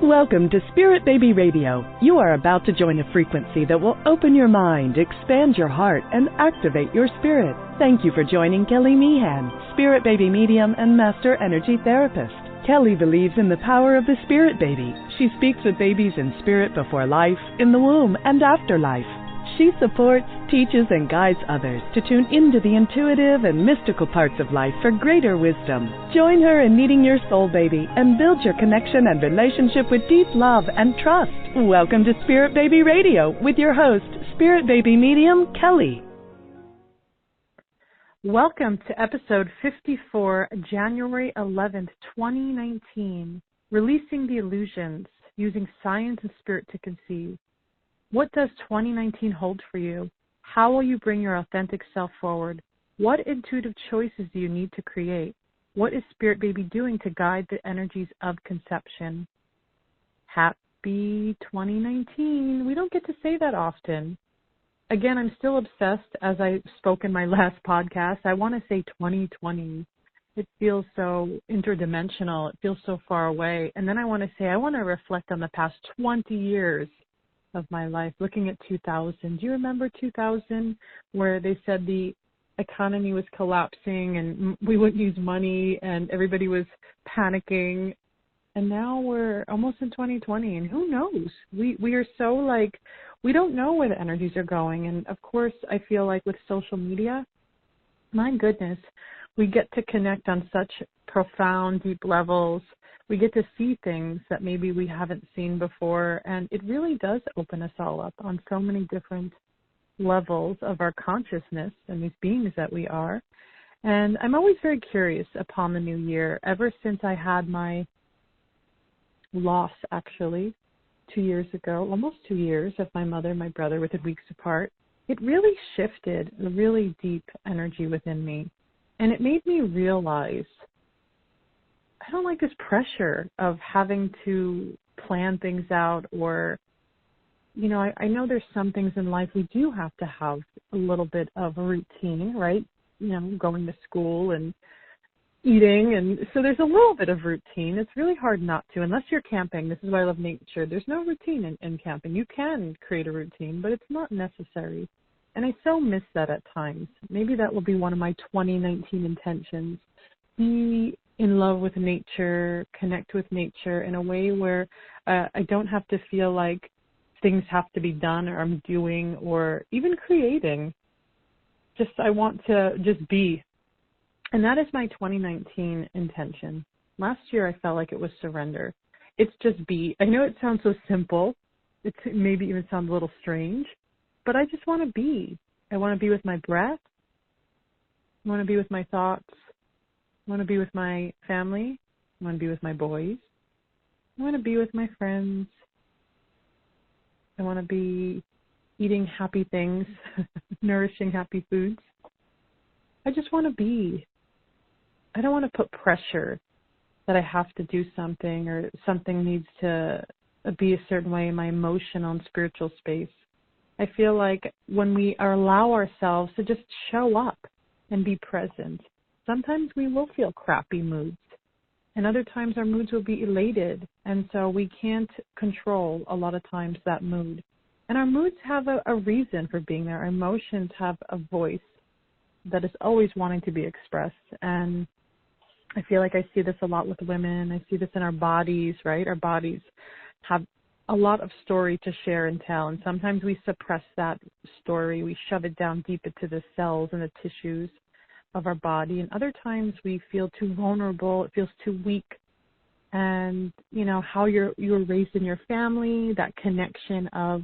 Welcome to Spirit Baby Radio. You are about to join a frequency that will open your mind, expand your heart, and activate your spirit. Thank you for joining Kelly Meehan, Spirit Baby Medium and Master Energy Therapist. Kelly believes in the power of the Spirit Baby. She speaks with babies in spirit before life, in the womb, and after life. She supports, teaches, and guides others to tune into the intuitive and mystical parts of life for greater wisdom. Join her in meeting your soul baby and build your connection and relationship with deep love and trust. Welcome to Spirit Baby Radio with your host, Spirit Baby Medium, Kelly. Welcome to episode 54, January 11th, 2019, Releasing the Illusions, Using Science and Spirit to Conceive. What does 2019 hold for you? How will you bring your authentic self forward? What intuitive choices do you need to create? What is Spirit Baby doing to guide the energies of conception? Happy 2019. We don't get to say that often. Again, I'm still obsessed, as I spoke in my last podcast. I want to say 2020. It feels so interdimensional. It feels so far away. And then I want to say I want to reflect on the past 20 years of my life, looking at 2000. Do you remember 2000, where they said the economy was collapsing and we wouldn't use money and everybody was panicking? And now we're almost in 2020, and who knows? We are so we don't know where the energies are going. And of course, I feel like with social media, my goodness, we get to connect on such profound, deep levels. We get to see things that maybe we haven't seen before, and it really does open us all up on so many different levels of our consciousness and these beings that we are. And I'm always very curious upon the new year. Ever since I had my loss, actually, 2 years ago, almost 2 years, of my mother and my brother within weeks apart, it really shifted a really deep energy within me. And it made me realize I don't like this pressure of having to plan things out, or, I know there's some things in life we do have to have a little bit of a routine, right? Going to school and eating. And so there's a little bit of routine. It's really hard not to, unless you're camping. This is why I love nature. There's no routine in camping. You can create a routine, but it's not necessary. And I so miss that at times. Maybe that will be one of my 2019 intentions. Be in love with nature, connect with nature in a way where I don't have to feel like things have to be done, or I'm doing, or even creating. I want to just be. And that is my 2019 intention. Last year I felt like it was surrender. It's just be. I know it sounds so simple. It maybe even sounds a little strange, but I just want to be. I want to be with my breath. I want to be with my thoughts. I want to be with my family. I want to be with my boys. I want to be with my friends. I want to be eating happy things, nourishing happy foods. I just want to be. I don't want to put pressure that I have to do something, or something needs to be a certain way in my emotional and spiritual space. I feel like when we allow ourselves to just show up and be present, sometimes we will feel crappy moods, and other times our moods will be elated, and so we can't control a lot of times that mood. And our moods have a reason for being there. Our emotions have a voice that is always wanting to be expressed, and I feel like I see this a lot with women. I see this in our bodies, right? Our bodies have a lot of story to share and tell, and sometimes we suppress that story. We shove it down deep into the cells and the tissues of our body, and other times we feel too vulnerable, it feels too weak. And how you were raised in your family, that connection of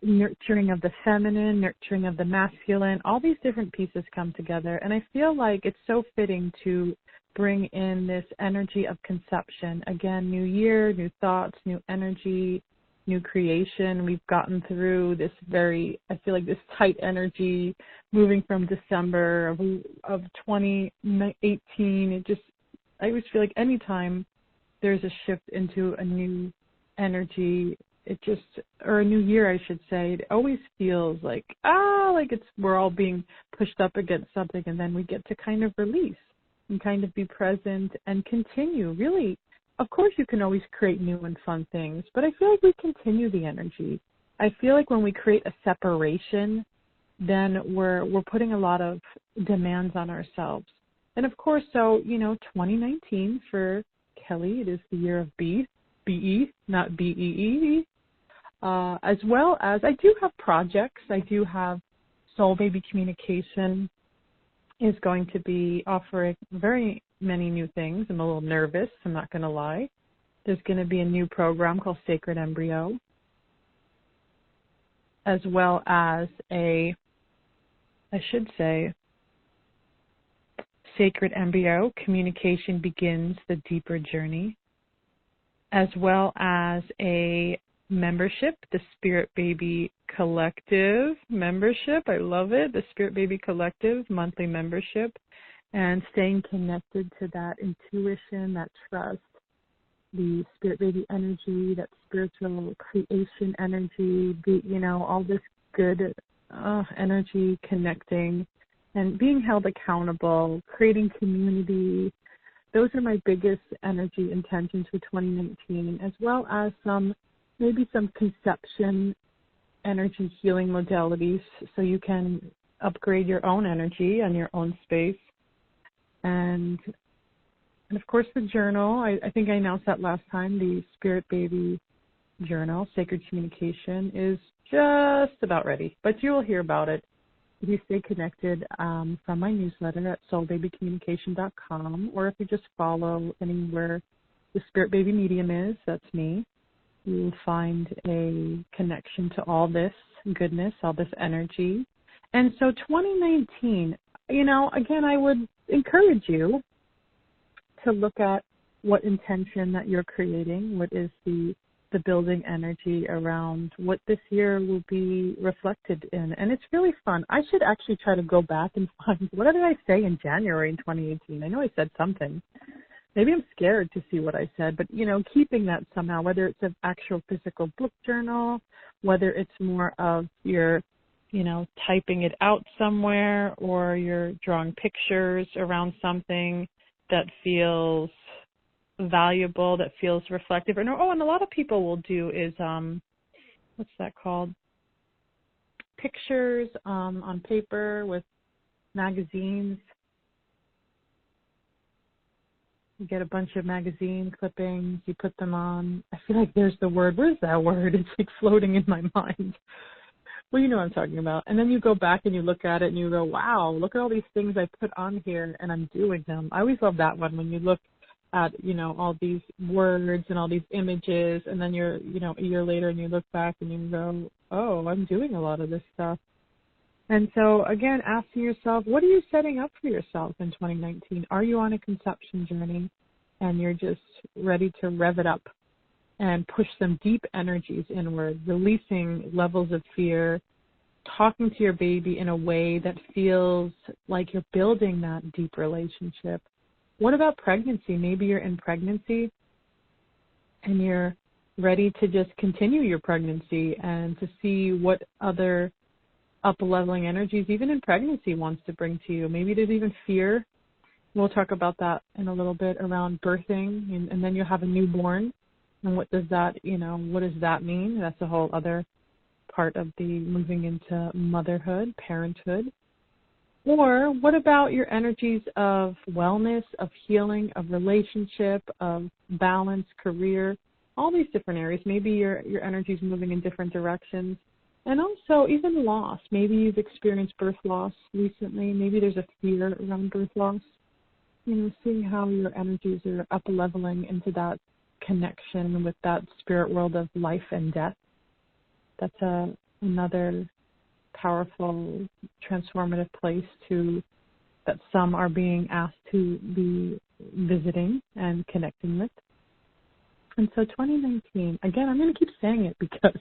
nurturing of the feminine, nurturing of the masculine, all these different pieces come together. And I feel like it's so fitting to bring in this energy of conception. Again, new year, new thoughts, new energy, new creation. We've gotten through this I feel like this tight energy moving from December of 2018. I always feel like anytime there's a shift into a new energy, or a new year, I should say, it always feels like we're all being pushed up against something, and then we get to kind of release and kind of be present and continue really of course, you can always create new and fun things, but I feel like we continue the energy. I feel like when we create a separation, then we're putting a lot of demands on ourselves. And of course, so, 2019 for Kelly, it is the year of B-E, not B-E-E. As well as I do have projects. I do have Soul Baby Communication is going to be offering very many new things. I'm a little nervous, I'm not going to lie. There's going to be a new program called Sacred Embryo, as well as Sacred Embryo, Communication Begins the Deeper Journey, as well as a membership, the Spirit Baby Collective membership. I love it. The Spirit Baby Collective monthly membership, and staying connected to that intuition, that trust, the Spirit Baby energy, that spiritual creation energy, all this good energy connecting and being held accountable, creating community. Those are my biggest energy intentions for 2019, as well as maybe some conception energy healing modalities so you can upgrade your own energy and your own space. And of course, the journal. I think I announced that last time. The Spirit Baby Journal, Sacred Communication, is just about ready, but you will hear about it if you stay connected from my newsletter at soulbabycommunication.com, or if you just follow anywhere the Spirit Baby Medium is, that's me. You will find a connection to all this goodness, all this energy. And so 2019, again, I would encourage you to look at what intention that you're creating, what is the building energy around what this year will be reflected in. And it's really fun. I should actually try to go back and find, what did I say in January in 2018? I know I said something. Maybe I'm scared to see what I said, but, keeping that somehow, whether it's an actual physical book journal, whether it's more of your, typing it out somewhere, or you're drawing pictures around something that feels valuable, that feels reflective. And a lot of people will do is, what's that called? Pictures on paper with magazines. You get a bunch of magazine clippings, you put them on. I feel like there's the word. Where's that word? It's like floating in my mind. Well, you know what I'm talking about. And then you go back and you look at it and you go, wow, look at all these things I put on here and I'm doing them. I always love that one when you look at, all these words and all these images, and then you're, a year later and you look back and you go, oh, I'm doing a lot of this stuff. And so, again, asking yourself, what are you setting up for yourself in 2019? Are you on a conception journey and you're just ready to rev it up and push some deep energies inward, releasing levels of fear, talking to your baby in a way that feels like you're building that deep relationship? What about pregnancy? Maybe you're in pregnancy and you're ready to just continue your pregnancy and to see what other up-leveling energies, even in pregnancy, wants to bring to you. Maybe there's even fear. We'll talk about that in a little bit around birthing, and then you'll have a newborn. And what does that, what does that mean? That's a whole other part of the moving into motherhood, parenthood. Or what about your energies of wellness, of healing, of relationship, of balance, career, all these different areas? Maybe your energy is moving in different directions. And also even loss. Maybe you've experienced birth loss recently. Maybe there's a fear around birth loss. Seeing how your energies are up-leveling into that connection with that spirit world of life and death. That's another powerful, transformative place that some are being asked to be visiting and connecting with. And so 2019, again, I'm going to keep saying it because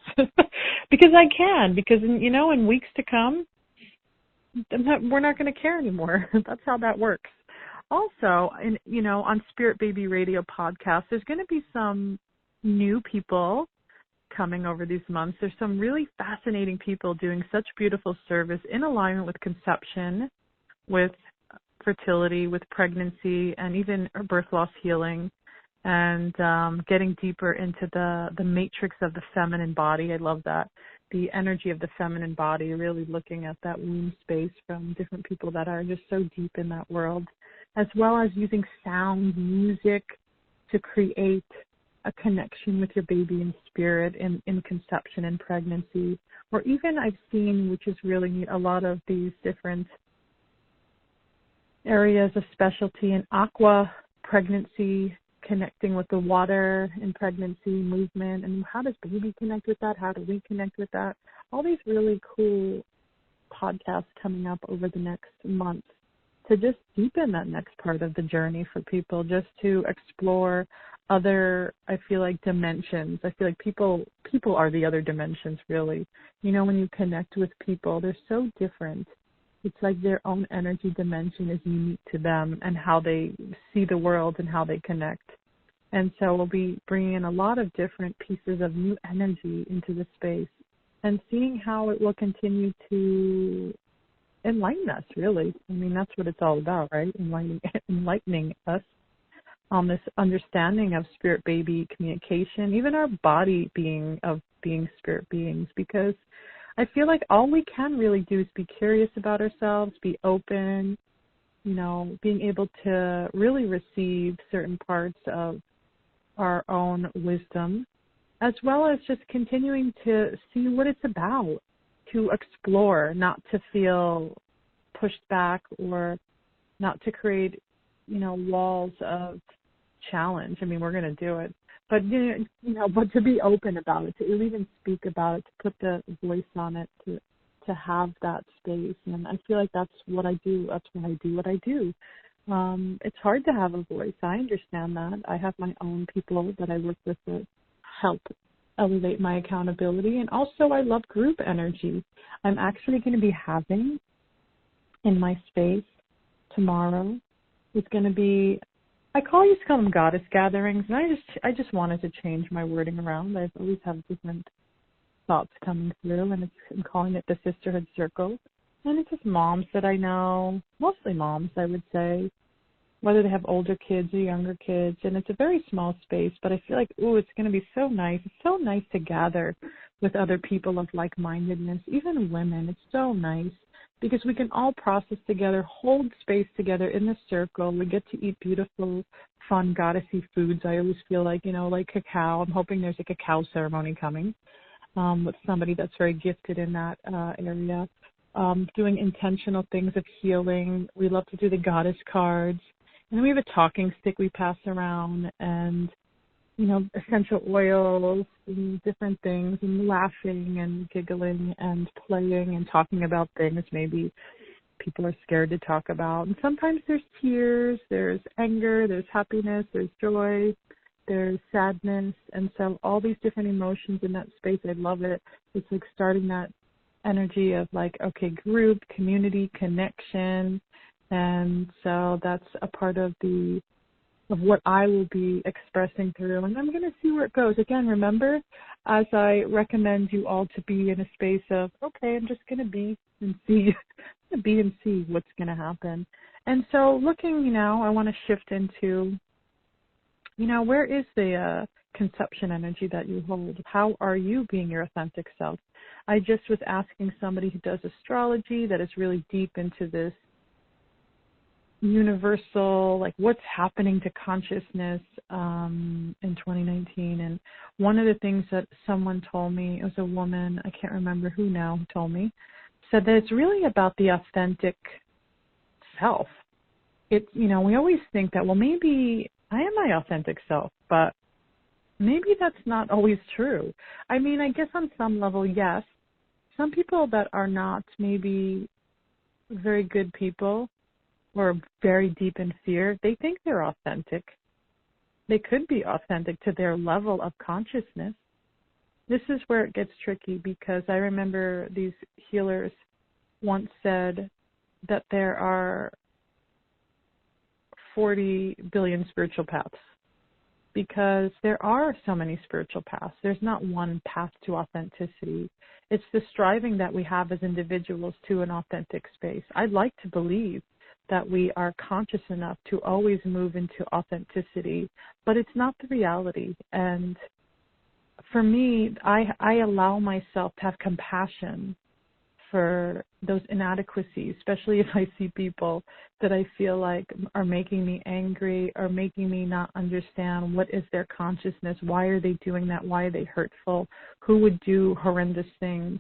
I can, because, in weeks to come, we're not going to care anymore. That's how that works. Also, on Spirit Baby Radio podcast, there's going to be some new people coming over these months. There's some really fascinating people doing such beautiful service in alignment with conception, with fertility, with pregnancy, and even birth loss healing. and getting deeper into the matrix of the feminine body. I love that. The energy of the feminine body, really looking at that womb space from different people that are just so deep in that world, as well as using sound, music to create a connection with your baby in spirit in conception and pregnancy. Or even I've seen, which is really neat, a lot of these different areas of specialty in aqua pregnancy, connecting with the water in pregnancy movement, and how does baby connect with that? How do we connect with that? All these really cool podcasts coming up over the next month to just deepen that next part of the journey for people, just to explore other, I feel like, dimensions. I feel like people are the other dimensions, really. You know, when you connect with people, they're so different. It's like their own energy dimension is unique to them and how they see the world and how they connect. And so we'll be bringing in a lot of different pieces of new energy into the space and seeing how it will continue to enlighten us, really. I mean, that's what it's all about, right? Enlightening us on this understanding of spirit baby communication, even our body being spirit beings, because I feel like all we can really do is be curious about ourselves, be open, you know, being able to really receive certain parts of our own wisdom, as well as just continuing to see what it's about, to explore, not to feel pushed back or not to create, you know, walls of challenge. I mean, we're going to do it. But, you know, but to be open about it, to even speak about it, to put the voice on it, to have that space. And I feel like that's what I do. That's why I do what I do. It's hard to have a voice. I understand that. I have my own people that I work with that help elevate my accountability. And also I love group energy. I'm actually going to be having in my space tomorrow, it's going to be, I used to call them goddess gatherings, and I just wanted to change my wording around. I've always had different thoughts coming through, and I'm calling it the sisterhood circle. And it's just moms that I know, mostly moms, I would say, whether they have older kids or younger kids. And it's a very small space, but I feel like, it's going to be so nice. It's so nice to gather with other people of like-mindedness, even women. It's so nice because we can all process together, hold space together in the circle. We get to eat beautiful, fun, goddessy foods. I always feel like, you know, like cacao. I'm hoping there's a cacao ceremony coming with somebody that's very gifted in that area. Doing intentional things of healing. We love to do the goddess cards. And then we have a talking stick we pass around and, you know, essential oils and different things, and laughing and giggling and playing and talking about things maybe people are scared to talk about. And sometimes there's tears, there's anger, there's happiness, there's joy, there's sadness. And so all these different emotions in that space, I love it. It's like starting that energy of like, okay, group, community, connection. And so that's a part of what I will be expressing through. And I'm going to see where it goes. Again, remember, as I recommend you all to be in a space of, okay, I'm just going to be and see what's going to happen. And so looking, you know, I want to shift into, you know, where is the conception energy that you hold? How are you being your authentic self? I just was asking somebody who does astrology that is really deep into this universal, like what's happening to consciousness in 2019. And one of the things that someone told me, it was a woman, I can't remember who now, who told me, said that it's really about the authentic self. It's, you know, we always think that, well, maybe I am my authentic self, but maybe that's not always true. I mean, I guess on some level, yes. Some people that are not maybe very good people or very deep in fear, they think they're authentic. They could be authentic to their level of consciousness. This is where it gets tricky, because I remember these healers once said that there are 40 billion spiritual paths, because there are so many spiritual paths. There's not one path to authenticity. It's the striving that we have as individuals to an authentic space. I'd like to believe that we are conscious enough to always move into authenticity, but it's not the reality. And for me, I allow myself to have compassion for those inadequacies, especially if I see people that I feel like are making me angry or making me not understand what is their consciousness, why are they doing that, why are they hurtful, who would do horrendous things.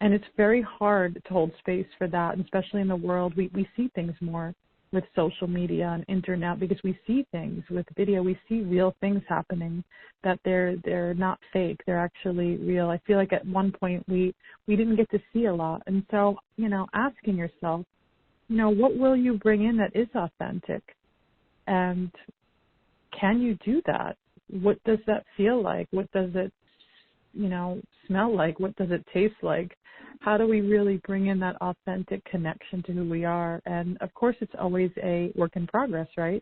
And it's very hard to hold space for that, and especially in the world, we see things more with social media and internet, because we see things with video, we see real things happening, that they're not fake, they're actually real. I feel like at one point we didn't get to see a lot. And so, asking yourself, what will you bring in that is authentic? And can you do that? What does that feel like? What does it, smell like? What does it taste like? How do we really bring in that authentic connection to who we are? And of course, it's always a work in progress, right?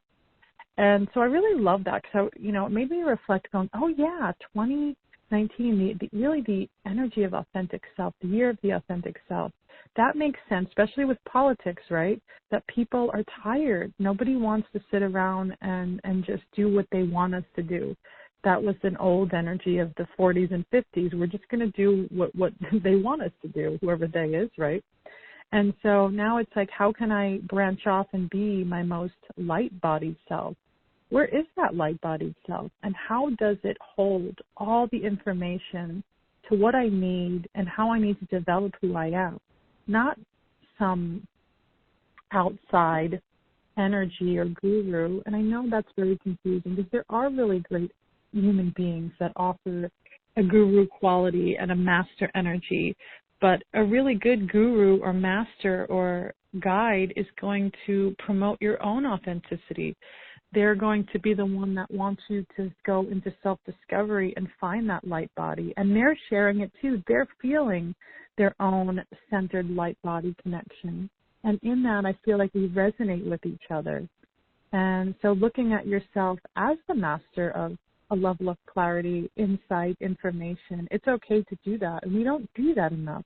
And so I really love that, because it made me reflect on, 2019, really the energy of authentic self, the year of the authentic self. That makes sense, especially with politics, right? That people are tired. Nobody wants to sit around and just do what they want us to do. That was an old energy of the 40s and 50s. We're just going to do what they want us to do, whoever they is, right? And so now it's like, how can I branch off and be my most light-bodied self? Where is that light-bodied self? And how does it hold all the information to what I need and how I need to develop who I am? Not some outside energy or guru. And I know that's very confusing, because there are really great human beings that offer a guru quality and a master energy, but a really good guru or master or guide is going to promote your own authenticity. They're going to be the one that wants you to go into self-discovery and find that light body, and they're sharing it too. They're feeling their own centered light body connection, and in that I feel like we resonate with each other. And so looking at yourself as the master of a level of clarity, insight, information. It's okay to do that, and we don't do that enough.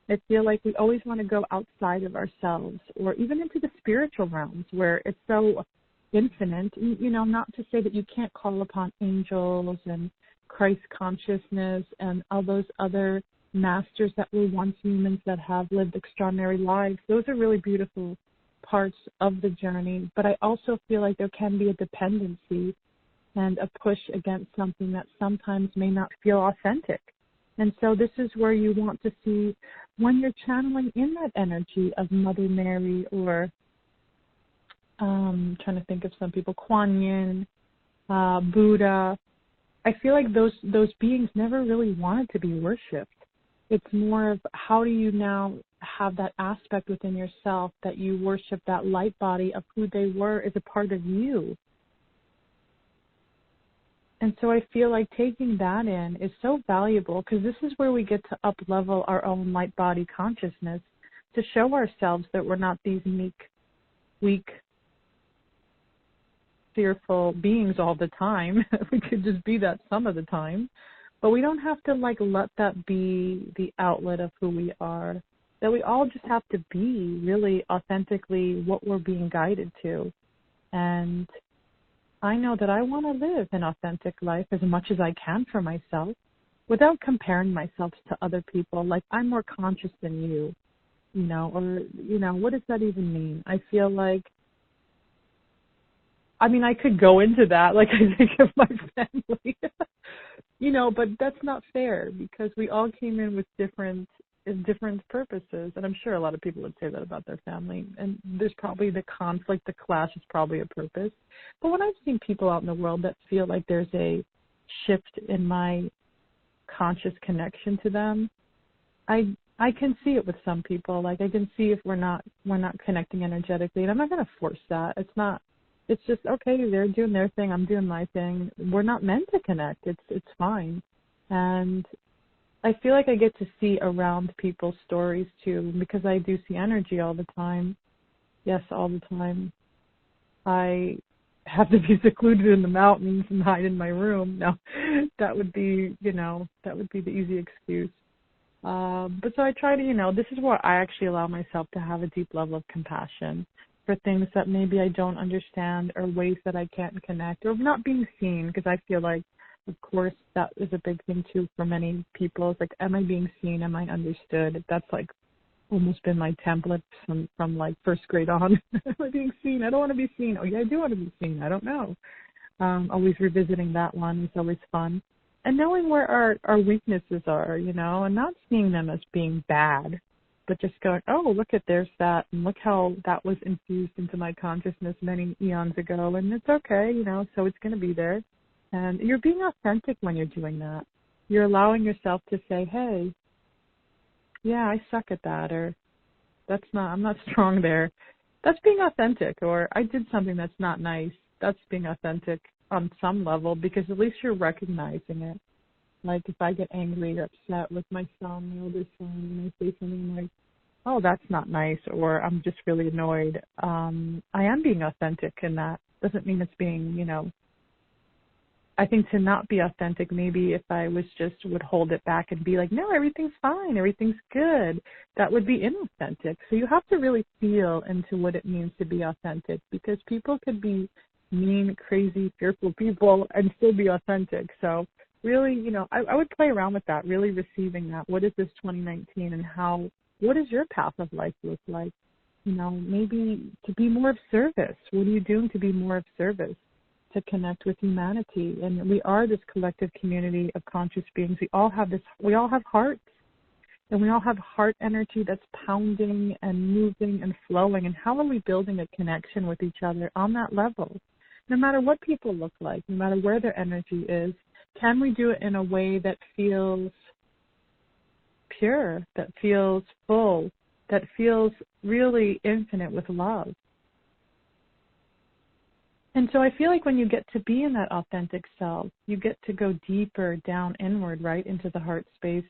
I feel like we always want to go outside of ourselves, or even into the spiritual realms where it's so infinite. Not to say that you can't call upon angels and Christ consciousness and all those other masters that were once humans that have lived extraordinary lives. Those are really beautiful parts of the journey, but I also feel like there can be a dependency and a push against something that sometimes may not feel authentic. And so this is where you want to see, when you're channeling in that energy of Mother Mary, or trying to think of some people, Kuan Yin, Buddha. I feel like those beings never really wanted to be worshipped. It's more of, how do you now have that aspect within yourself that you worship that light body of who they were as a part of you. And so I feel like taking that in is so valuable, because this is where we get to up-level our own light body consciousness, to show ourselves that we're not these meek, weak, fearful beings all the time. We could just be that some of the time. But we don't have to let that be the outlet of who we are. That we all just have to be really authentically what we're being guided to. And I know that I want to live an authentic life as much as I can for myself, without comparing myself to other people. Like, I'm more conscious than you, what does that even mean? I feel like, I could go into that, like I think of my family, but that's not fair, because we all came in with different purposes, and I'm sure a lot of people would say that about their family, and there's probably the conflict, the clash is probably a purpose. But when I've seen people out in the world that feel like there's a shift in my conscious connection to them, I can see it with some people. Like, I can see if we're not connecting energetically, and I'm not going to force that. It's just, okay, they're doing their thing, I'm doing my thing. We're not meant to connect. It's fine. And I feel like I get to see around people's stories too, because I do see energy all the time. Yes, all the time. I have to be secluded in the mountains and hide in my room. No, that would be the easy excuse. But so I try to, this is where I actually allow myself to have a deep level of compassion for things that maybe I don't understand or ways that I can't connect or not being seen, because I feel like, of course, that is a big thing too for many people. It's like, am I being seen? Am I understood? That's like almost been my template from like first grade on. Am I being seen? I don't want to be seen. Oh yeah, I do want to be seen. I don't know. Always revisiting that one is always fun. And knowing where our weaknesses are, you know, and not seeing them as being bad, but just going, oh, look at, there's that, and look how that was infused into my consciousness many eons ago, and it's okay, you know, so it's going to be there. And you're being authentic when you're doing that. You're allowing yourself to say, hey, yeah, I suck at that, or I'm not strong there. That's being authentic, or I did something that's not nice. That's being authentic on some level, because at least you're recognizing it. Like if I get angry or upset with my son, my older son, and I say something like, oh, that's not nice, or I'm just really annoyed, I am being authentic in that. Doesn't mean it's being, you know, I think to not be authentic, maybe if I would hold it back and be like, no, everything's fine, everything's good, that would be inauthentic. So you have to really feel into what it means to be authentic, because people could be mean, crazy, fearful people and still be authentic. So really, you know, I would play around with that, really receiving that. What is this 2019, and what does your path of life look like? You know, maybe to be more of service. What are you doing to be more of service, to connect with humanity? And we are this collective community of conscious beings. We all have hearts, and we all have heart energy that's pounding and moving and flowing. And how are we building a connection with each other on that level? No matter what people look like, no matter where their energy is, can we do it in a way that feels pure, that feels full, that feels really infinite with love? And so I feel like when you get to be in that authentic self, you get to go deeper down inward, right, into the heart space,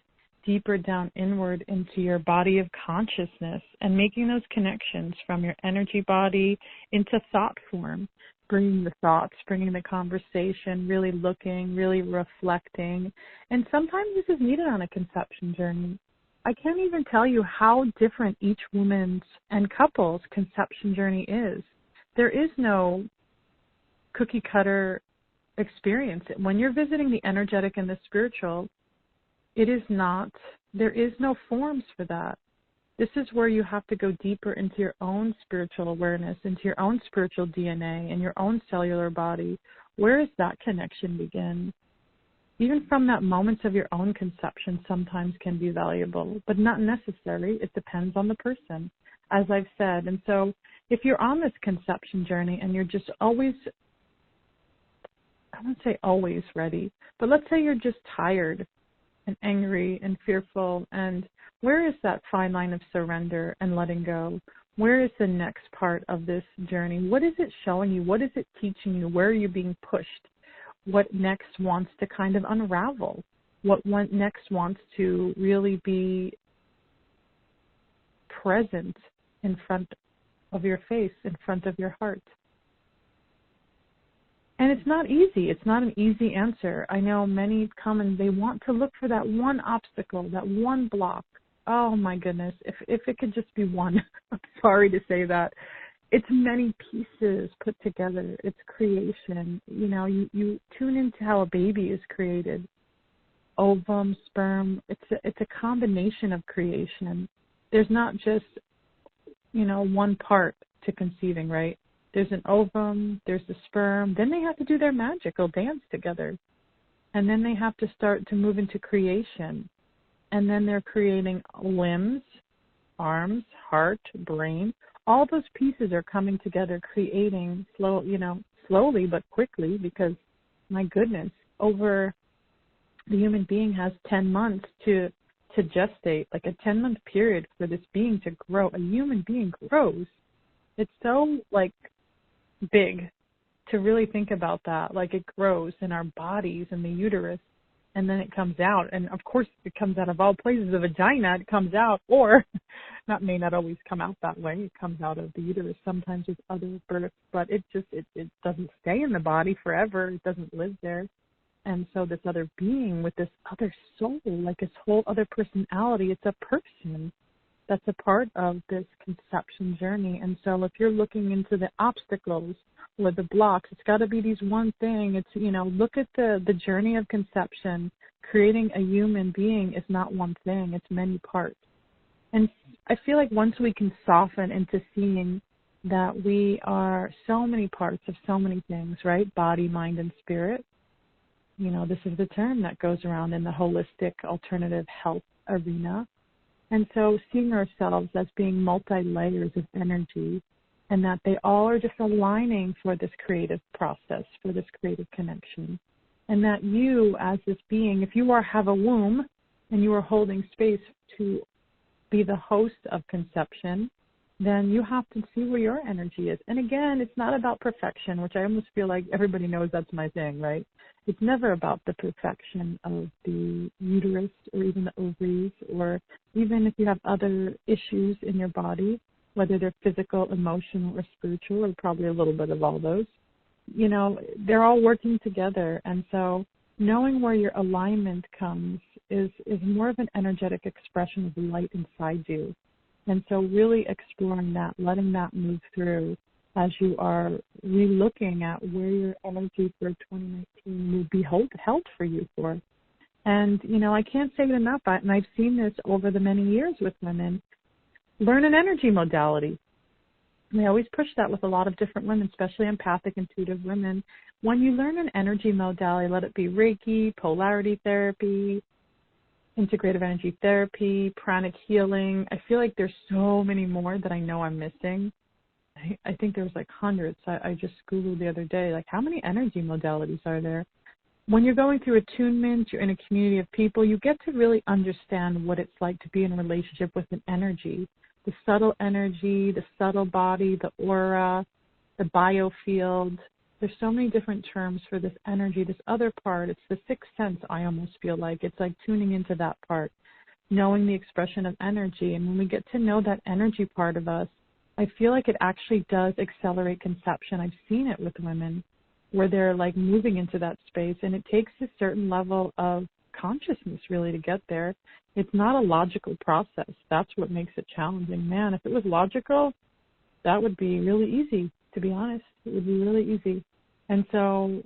deeper down inward into your body of consciousness, and making those connections from your energy body into thought form, bringing the thoughts, bringing the conversation, really looking, really reflecting. And sometimes this is needed on a conception journey. I can't even tell you how different each woman's and couple's conception journey is. There is no cookie cutter experience. When you're visiting the energetic and the spiritual, there is no forms for that. This is where you have to go deeper into your own spiritual awareness, into your own spiritual DNA and your own cellular body. Where does that connection begin? Even from that moments of your own conception sometimes can be valuable, but not necessary. It depends on the person, as I've said. And so if you're on this conception journey and you're just always, I won't say always ready, but let's say you're just tired and angry and fearful, and where is that fine line of surrender and letting go? Where is the next part of this journey? What is it showing you? What is it teaching you? Where are you being pushed? What next wants to kind of unravel? What next wants to really be present in front of your face, in front of your heart? And it's not easy. It's not an easy answer. I know many come and they want to look for that one obstacle, that one block. Oh, my goodness. If it could just be one. I'm sorry to say that. It's many pieces put together. It's creation. You know, you tune into how a baby is created. Ovum, sperm. It's a combination of creation. There's not just, you know, one part to conceiving, right? There's an ovum, there's the sperm, then they have to do their magical dance together. And then they have to start to move into creation. And then they're creating limbs, arms, heart, brain. All those pieces are coming together, creating slowly but quickly, because my goodness, the human being has 10 months to gestate, like a 10-month period for this being to grow. A human being grows. It's so big to really think about that. Like it grows in our bodies, in the uterus, and then it comes out. And of course it comes out of all places. The vagina, it comes out, or may not always come out that way. It comes out of the uterus sometimes with other births, but it doesn't stay in the body forever. It doesn't live there. And so this other being with this other soul, like this whole other personality, it's a person that's a part of this conception journey. And so if you're looking into the obstacles or the blocks, it's got to be these one thing. It's, look at the journey of conception. Creating a human being is not one thing. It's many parts. And I feel like once we can soften into seeing that we are so many parts of so many things, right? Body, mind, and spirit. This is the term that goes around in the holistic alternative health arena. And so seeing ourselves as being multi-layers of energy, and that they all are just aligning for this creative process, for this creative connection. And that you, as this being, if you have a womb and you are holding space to be the host of conception, then you have to see where your energy is. And again, it's not about perfection, which I almost feel like everybody knows that's my thing, right? It's never about the perfection of the uterus or even the ovaries, or even if you have other issues in your body, whether they're physical, emotional, or spiritual, or probably a little bit of all those. They're all working together. And so knowing where your alignment comes is more of an energetic expression of the light inside you. And so really exploring that, letting that move through as you are re-looking at where your energy for 2019 will be held for you for. And, I can't say it enough, and I've seen this over the many years with women. Learn an energy modality. We always push that with a lot of different women, especially empathic, intuitive women. When you learn an energy modality, let it be Reiki, polarity therapy, integrative energy therapy, pranic healing. I feel like there's so many more that I know I'm missing. I think there's like hundreds. I just Googled the other day, like how many energy modalities are there? When you're going through attunement, you're in a community of people, you get to really understand what it's like to be in a relationship with an energy. The subtle energy, the subtle body, the aura, the biofield. There's so many different terms for this energy, this other part. It's the sixth sense, I almost feel like. It's like tuning into that part, knowing the expression of energy. And when we get to know that energy part of us, I feel like it actually does accelerate conception. I've seen it with women where they're like moving into that space, and it takes a certain level of consciousness really to get there. It's not a logical process. That's what makes it challenging. Man, if it was logical, that would be really easy, to be honest. It would be really easy. And so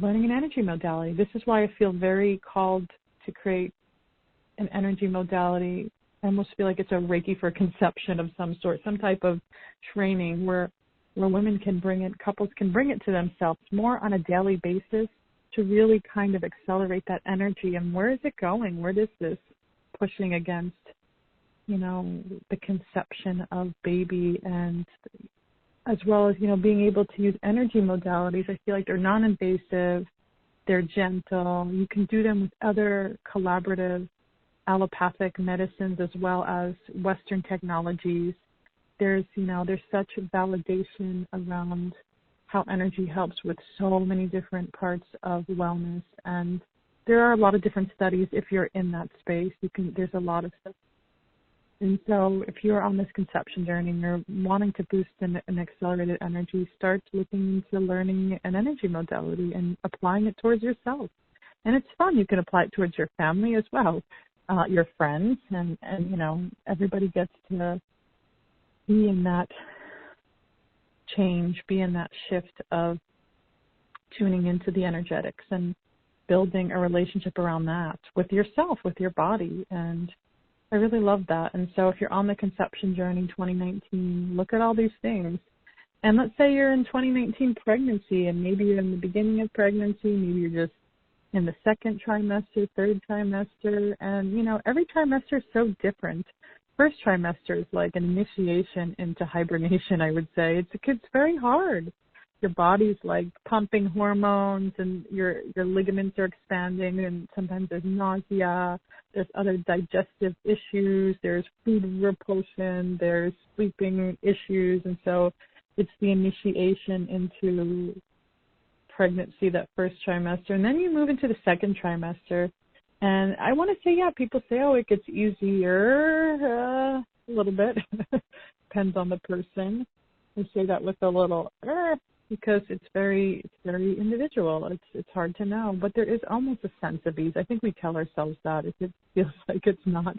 learning an energy modality, this is why I feel very called to create an energy modality. I almost feel like it's a Reiki for conception of some sort, some type of training where women can bring it, couples can bring it to themselves more on a daily basis to really kind of accelerate that energy. And where is it going? Where is this pushing against, the conception of baby, and as well as, being able to use energy modalities. I feel like they're non-invasive, they're gentle. You can do them with other collaborative allopathic medicines as well as Western technologies. There's such validation around how energy helps with so many different parts of wellness. And there are a lot of different studies if you're in that space. There's a lot of stuff. And so if you're on this conception journey and you're wanting to boost an accelerated energy, start looking into learning an energy modality and applying it towards yourself. And it's fun. You can apply it towards your family as well, your friends, and everybody gets to be in that change, be in that shift of tuning into the energetics and building a relationship around that with yourself, with your body. And I really love that. And so if you're on the conception journey 2019, look at all these things. And let's say you're in 2019 pregnancy, and maybe you're in the beginning of pregnancy, maybe you're just in the second trimester, third trimester, and, every trimester is so different. First trimester is like an initiation into hibernation, I would say. It's very hard. Your body's like pumping hormones, and your ligaments are expanding, and sometimes there's nausea, there's other digestive issues, there's food repulsion, there's sleeping issues, and so it's the initiation into pregnancy, that first trimester. And then you move into the second trimester. And I want to say, people say, it gets easier a little bit. Depends on the person. I say that with a little, because it's very individual. It's hard to know. But there is almost a sense of ease. I think we tell ourselves that if it feels like it's not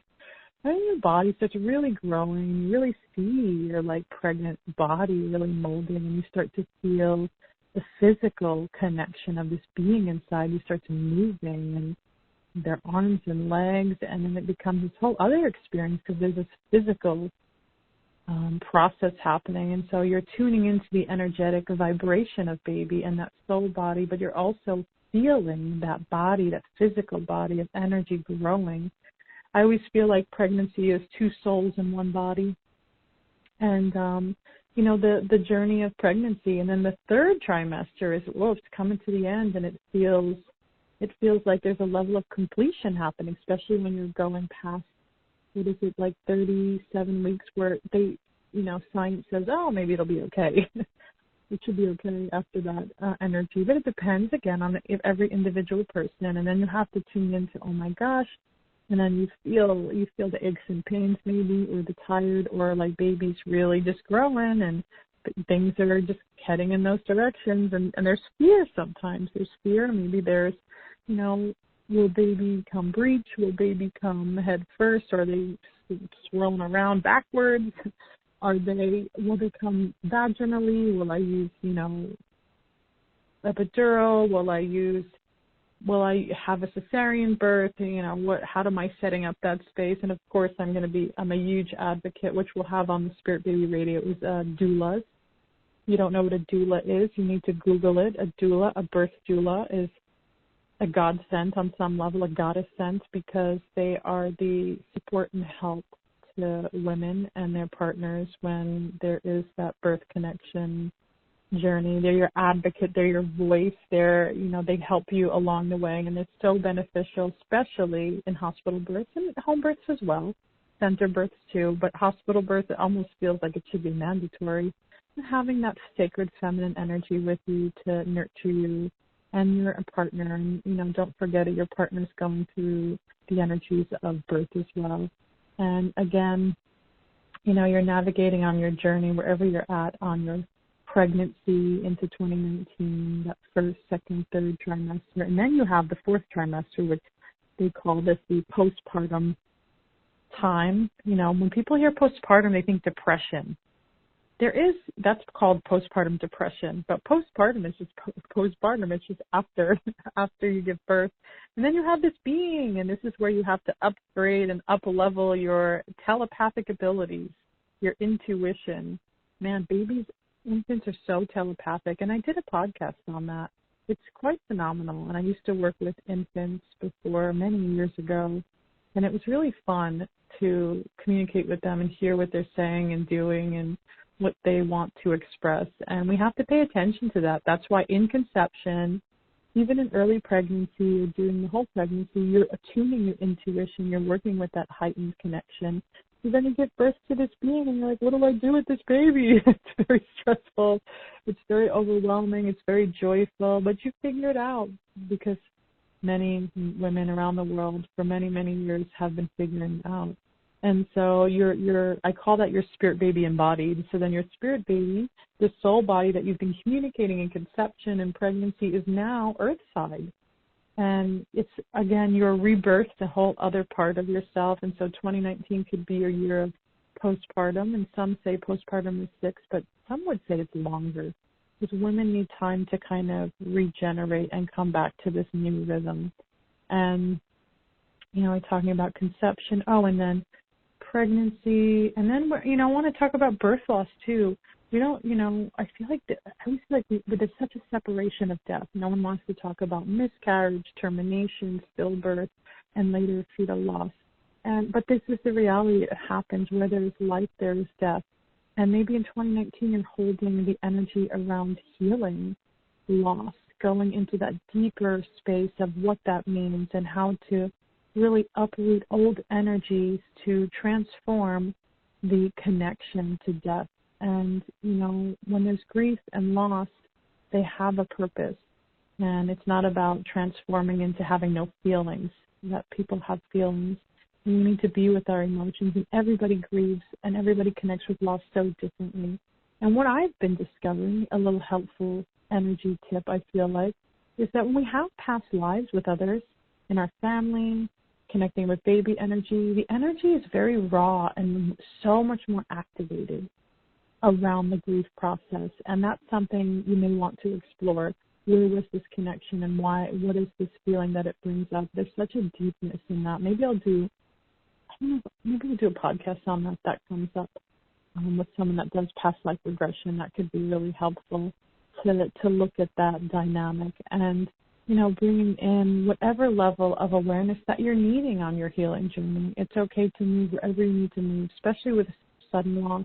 And your body starts really growing. You really see your like pregnant body really molding, and you start to feel the physical connection of this being inside. You start to moving, and their arms and legs, and then it becomes this whole other experience because there's this physical process happening. And so you're tuning into the energetic vibration of baby and that soul body, but you're also feeling that body, that physical body of energy growing. I always feel like pregnancy is two souls in one body. And, the journey of pregnancy. And then the third trimester is, it's coming to the end, and it feels like there's a level of completion happening, especially when you're going past, 37 weeks where they, science says, maybe it'll be okay. It should be okay after that energy. But it depends, again, on every individual person. And then you have to tune into, oh, my gosh. And then you feel the aches and pains maybe, or the tired, or like baby's really just growing and things are just heading in those directions. And there's fear sometimes. There's fear. Maybe there's, will baby come breech? Will baby come head first? Are they swirling around backwards? Will they come vaginally? Will I use, epidural? Will I have a cesarean birth? How am I setting up that space? And of course, I'm a huge advocate, which we'll have on the Spirit Baby Radio, is doulas. If you don't know what a doula is, you need to Google it. A doula, a birth doula, is a God sent on some level, a goddess sent, because they are the support and help to women and their partners when there is that birth connection journey. They're your advocate, they're your voice, they help you along the way, and it's so beneficial, especially in hospital births and home births as well, center births too, but hospital birth, it almost feels like it should be mandatory. And having that sacred feminine energy with you to nurture you and your partner, and don't forget it, your partner's going through the energies of birth as well. And again, you're navigating on your journey wherever you're at on your pregnancy into 2019, that first, second, third trimester. And then you have the fourth trimester, which they call this the postpartum time. When people hear postpartum, they think depression. That's called postpartum depression, but postpartum is just postpartum. It's just after you give birth. And then you have this being, and this is where you have to upgrade and up-level your telepathic abilities, your intuition. Man, infants are so telepathic, and I did a podcast on that. It's quite phenomenal, and I used to work with infants before many years ago, and it was really fun to communicate with them and hear what they're saying and doing and what they want to express. And we have to pay attention to that. That's why in conception, even in early pregnancy or during the whole pregnancy, you're attuning your intuition, you're working with that heightened connection. So then you give birth to this being, and you're like, what do I do with this baby? It's very stressful. It's very overwhelming. It's very joyful. But you figure it out, because many women around the world for many, many years have been figuring it out. And so I call that your spirit baby embodied. So then your spirit baby, the soul body that you've been communicating in conception and pregnancy, is now earthside. And it's, again, your rebirth, the whole other part of yourself. And so 2019 could be your year of postpartum. And some say postpartum is 6, but some would say it's longer, because women need time to kind of regenerate and come back to this new rhythm. And, we're talking about conception. And then pregnancy. And then, I want to talk about birth loss too. We don't, I feel like there's such a separation of death. No one wants to talk about miscarriage, termination, stillbirth, and later fetal loss. But this is the reality. It happens. Where there is life, there is death. And maybe in 2019, you're holding the energy around healing loss, going into that deeper space of what that means and how to really uproot old energies to transform the connection to death. And, when there's grief and loss, they have a purpose. And it's not about transforming into having no feelings, that people have feelings. We need to be with our emotions, and everybody grieves and everybody connects with loss so differently. And what I've been discovering, a little helpful energy tip, I feel like, is that when we have past lives with others in our family, connecting with baby energy. The energy is very raw and so much more activated around the grief process, and that's something you may want to explore. Where was this connection, and why? What is this feeling that it brings up? There's such a deepness in that. Maybe I'll do a podcast on that. That comes up with someone that does past life regression. That could be really helpful to look at that dynamic and, bringing in whatever level of awareness that you're needing on your healing journey. It's okay to move wherever you need to move, especially with sudden loss,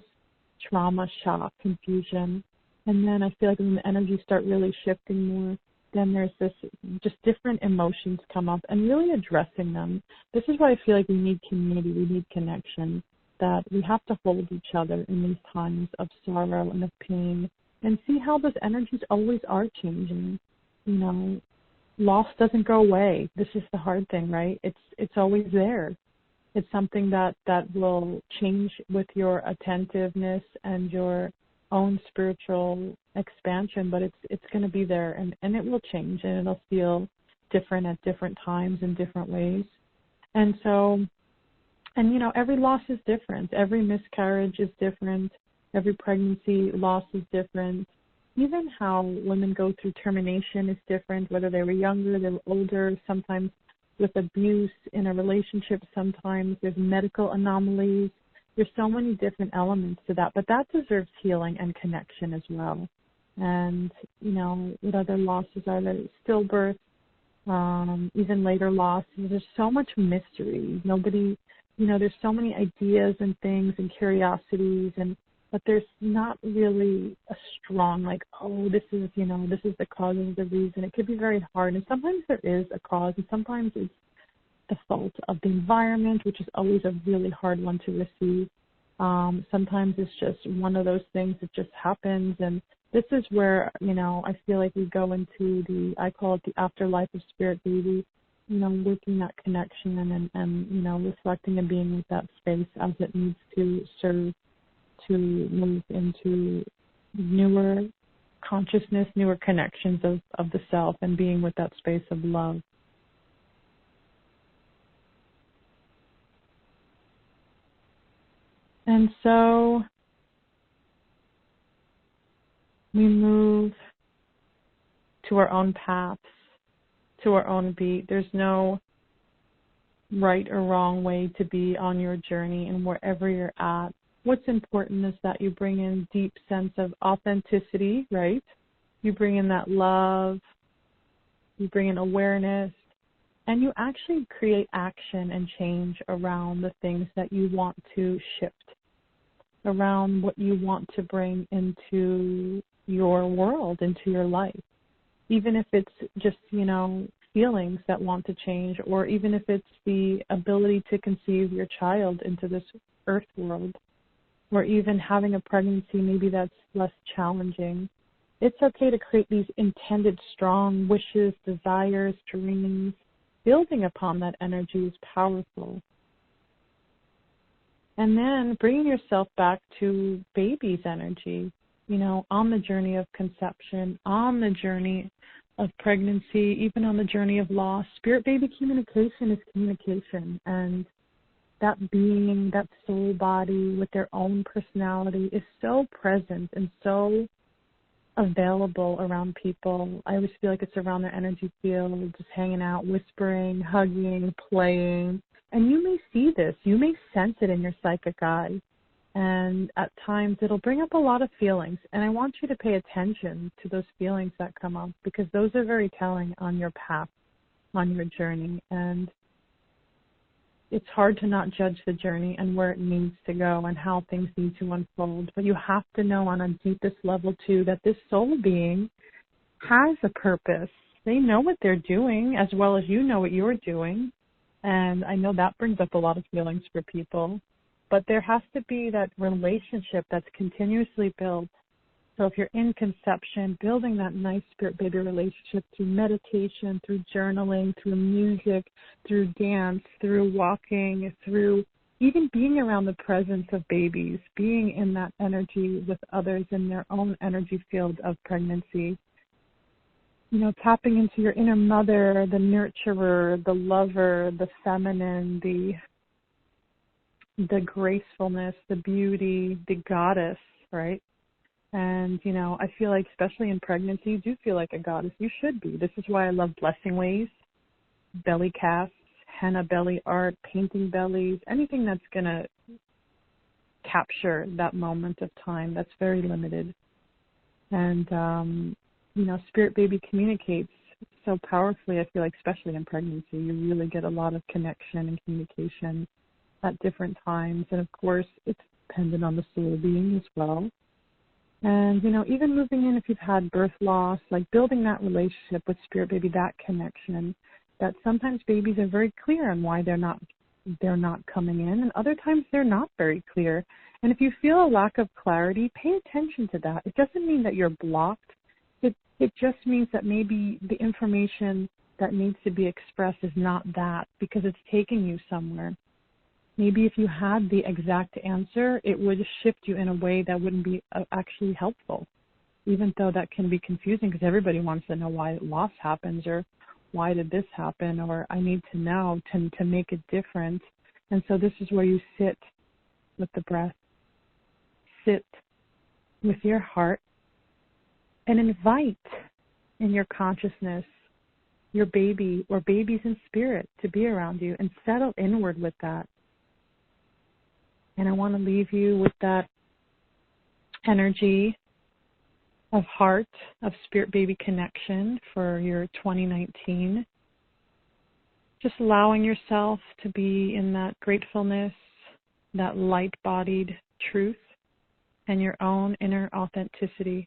trauma, shock, confusion. And then I feel like when the energies start really shifting more, then there's this just different emotions come up and really addressing them. This is why I feel like we need community, we need connection, that we have to hold each other in these times of sorrow and of pain and see how those energies always are changing. Loss doesn't go away. This is the hard thing, right? It's always there. It's something that will change with your attentiveness and your own spiritual expansion, but it's going to be there, and it will change, and it'll feel different at different times in different ways. And so, every loss is different. Every miscarriage is different. Every pregnancy loss is different. Even how women go through termination is different, whether they were younger, they were older, sometimes with abuse in a relationship, sometimes there's medical anomalies. There's so many different elements to that, but that deserves healing and connection as well. And, what other losses are there? Stillbirth, even later losses. There's so much mystery. Nobody, there's so many ideas and things and curiosities, but there's not really a strong, this is the cause of the reason. It could be very hard, and sometimes there is a cause, and sometimes it's the fault of the environment, which is always a really hard one to receive. Sometimes it's just one of those things that just happens, and this is where, I feel like we go into I call it the afterlife of spirit baby, working that connection and reflecting and being with that space as it needs to serve to move into newer consciousness, newer connections of the self, and being with that space of love. And so we move to our own paths, to our own beat. There's no right or wrong way to be on your journey, and wherever you're at, what's important is that you bring in deep sense of authenticity, right? You bring in that love, you bring in awareness, and you actually create action and change around the things that you want to shift, around what you want to bring into your world, into your life. Even if it's just, feelings that want to change, or even if it's the ability to conceive your child into this earth world, or even having a pregnancy, maybe that's less challenging. It's okay to create these intended strong wishes, desires, dreams. Building upon that energy is powerful. And then bringing yourself back to baby's energy, on the journey of conception, on the journey of pregnancy, even on the journey of loss. Spirit baby communication is communication, and that being, that soul body with their own personality is so present and so available around people. I always feel like it's around their energy field, just hanging out, whispering, hugging, playing. And you may see this. You may sense it in your psychic eye. And at times it'll bring up a lot of feelings. And I want you to pay attention to those feelings that come up, because those are very telling on your path, on your journey. And it's hard to not judge the journey and where it needs to go and how things need to unfold. But you have to know on a deepest level, too, that this soul being has a purpose. They know what they're doing as well as you know what you're doing. And I know that brings up a lot of feelings for people. But there has to be that relationship that's continuously built. So if you're in conception, building that nice spirit baby relationship through meditation, through journaling, through music, through dance, through walking, through even being around the presence of babies, being in that energy with others in their own energy field of pregnancy. tapping into your inner mother, the nurturer, the lover, the feminine, the gracefulness, the beauty, the goddess, right? And, I feel like especially in pregnancy, you do feel like a goddess. You should be. This is why I love blessing ways, belly casts, henna belly art, painting bellies, anything that's going to capture that moment of time that's very limited. And, Spirit Baby communicates so powerfully, I feel like, especially in pregnancy. You really get a lot of connection and communication at different times. And, of course, it's dependent on the soul being as well. And, even moving in if you've had birth loss, like building that relationship with Spirit Baby, that connection, that sometimes babies are very clear on why they're not coming in, and other times they're not very clear. And if you feel a lack of clarity, pay attention to that. It doesn't mean that you're blocked. It just means that maybe the information that needs to be expressed is not that, because it's taking you somewhere. Maybe if you had the exact answer, it would shift you in a way that wouldn't be actually helpful, even though that can be confusing because everybody wants to know why loss happens, or why did this happen, or I need to know to make it different. And so this is where you sit with the breath, sit with your heart, and invite in your consciousness your baby or babies in spirit to be around you, and settle inward with that. And I want to leave you with that energy of heart, of Spirit Baby connection for your 2019. Just allowing yourself to be in that gratefulness, that light-bodied truth, and your own inner authenticity.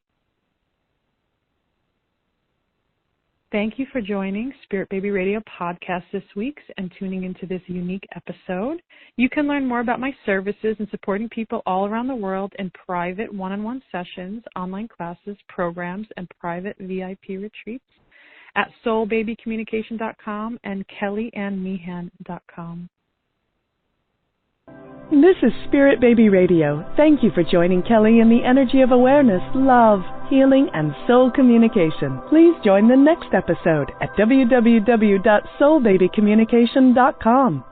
Thank you for joining Spirit Baby Radio podcast this week and tuning into this unique episode. You can learn more about my services and supporting people all around the world in private one-on-one sessions, online classes, programs, and private VIP retreats at soulbabycommunication.com and kellyanmeehan.com. This is Spirit Baby Radio. Thank you for joining Kelly in the energy of awareness, love, healing, and soul communication. Please join the next episode at www.soulbabycommunication.com.